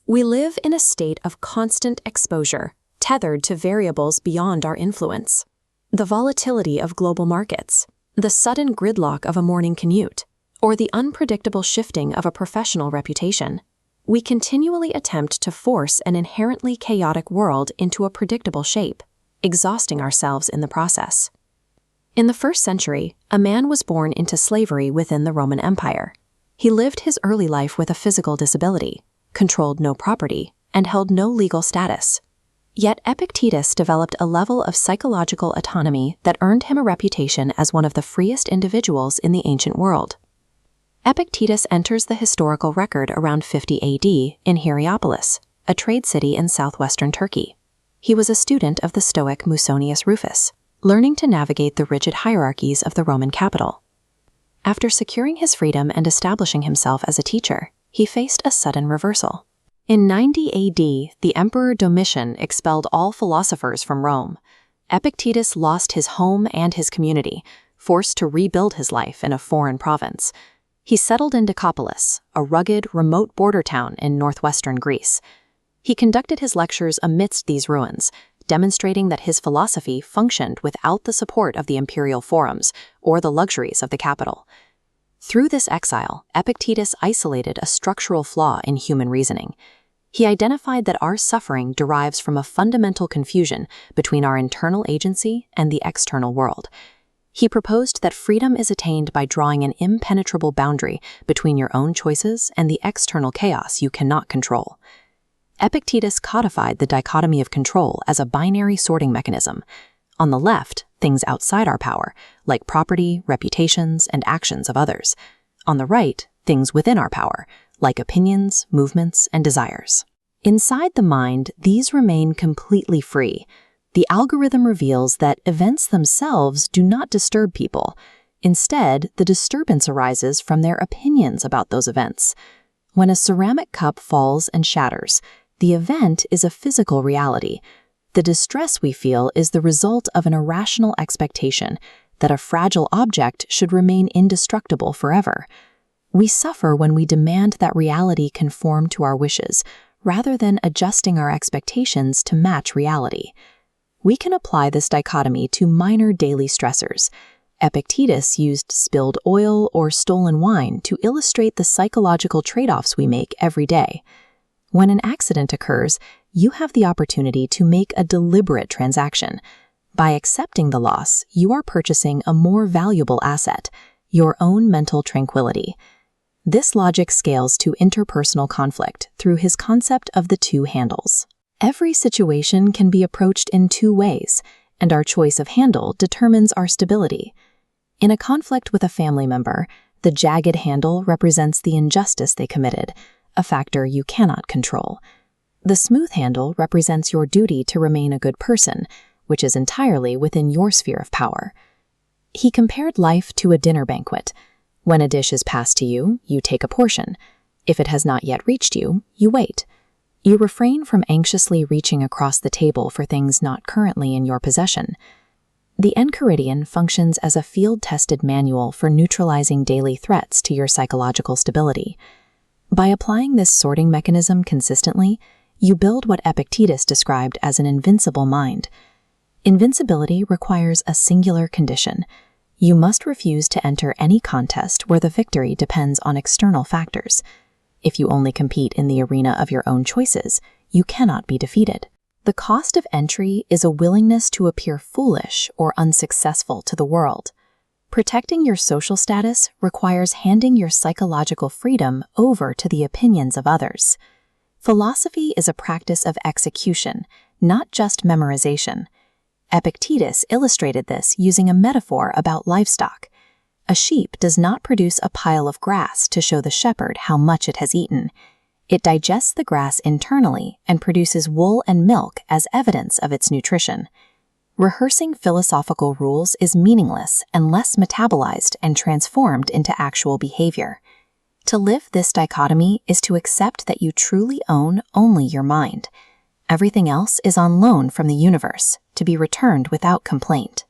We live in a state of constant exposure, tethered to variables beyond our influence. The volatility of global markets, the sudden gridlock of a morning commute, or the unpredictable shifting of a professional reputation. We continually attempt to force an inherently chaotic world into a predictable shape, exhausting ourselves in the process. In the 1st century, a man was born into slavery within the Roman Empire. He lived his early life with a physical disability, controlled no property, and held no legal status. Yet Epictetus developed a level of psychological autonomy that earned him a reputation as one of the freest individuals in the ancient world. Epictetus enters the historical record around 50 AD in Hierapolis, a trade city in southwestern Turkey. He was a student of the Stoic Musonius Rufus, learning to navigate the rigid hierarchies of the Roman capital. After securing his freedom and establishing himself as a teacher, he faced a sudden reversal. In 90 AD, the Emperor Domitian expelled all philosophers from Rome. Epictetus lost his home and his community, forced to rebuild his life in a foreign province. He settled in Nicopolis, a rugged, remote border town in northwestern Greece. He conducted his lectures amidst these ruins, demonstrating that his philosophy functioned without the support of the imperial forums or the luxuries of the capital. Through this exile, Epictetus isolated a structural flaw in human reasoning. He identified that our suffering derives from a fundamental confusion between our internal agency and the external world. He proposed that freedom is attained by drawing an impenetrable boundary between your own choices and the external chaos you cannot control. Epictetus codified the dichotomy of control as a binary sorting mechanism. On the left, things outside our power, like property, reputations, and actions of others. On the right, things within our power, like opinions, movements, and desires. Inside the mind, these remain completely free. The algorithm reveals that events themselves do not disturb people. Instead, the disturbance arises from their opinions about those events. When a ceramic cup falls and shatters, the event is a physical reality. The distress we feel is the result of an irrational expectation that a fragile object should remain indestructible forever. We suffer when we demand that reality conform to our wishes, rather than adjusting our expectations to match reality. We can apply this dichotomy to minor daily stressors. Epictetus used spilled oil or stolen wine to illustrate the psychological trade-offs we make every day. When an accident occurs, you have the opportunity to make a deliberate transaction. By accepting the loss, you are purchasing a more valuable asset, your own mental tranquility. This logic scales to interpersonal conflict through his concept of the two handles. Every situation can be approached in two ways, and our choice of handle determines our stability. In a conflict with a family member, the jagged handle represents the injustice they committed, a factor you cannot control. The smooth handle represents your duty to remain a good person, which is entirely within your sphere of power. He compared life to a dinner banquet. When a dish is passed to you, you take a portion. If it has not yet reached you, you wait. You refrain from anxiously reaching across the table for things not currently in your possession. The Enchiridion functions as a field-tested manual for neutralizing daily threats to your psychological stability. By applying this sorting mechanism consistently, you build what Epictetus described as an invincible mind. Invincibility requires a singular condition. You must refuse to enter any contest where the victory depends on external factors. If you only compete in the arena of your own choices, you cannot be defeated. The cost of entry is a willingness to appear foolish or unsuccessful to the world. Protecting your social status requires handing your psychological freedom over to the opinions of others. Philosophy is a practice of execution, not just memorization. Epictetus illustrated this using a metaphor about livestock. A sheep does not produce a pile of grass to show the shepherd how much it has eaten. It digests the grass internally and produces wool and milk as evidence of its nutrition. Rehearsing philosophical rules is meaningless unless metabolized and transformed into actual behavior. To live this dichotomy is to accept that you truly own only your mind. Everything else is on loan from the universe, to be returned without complaint.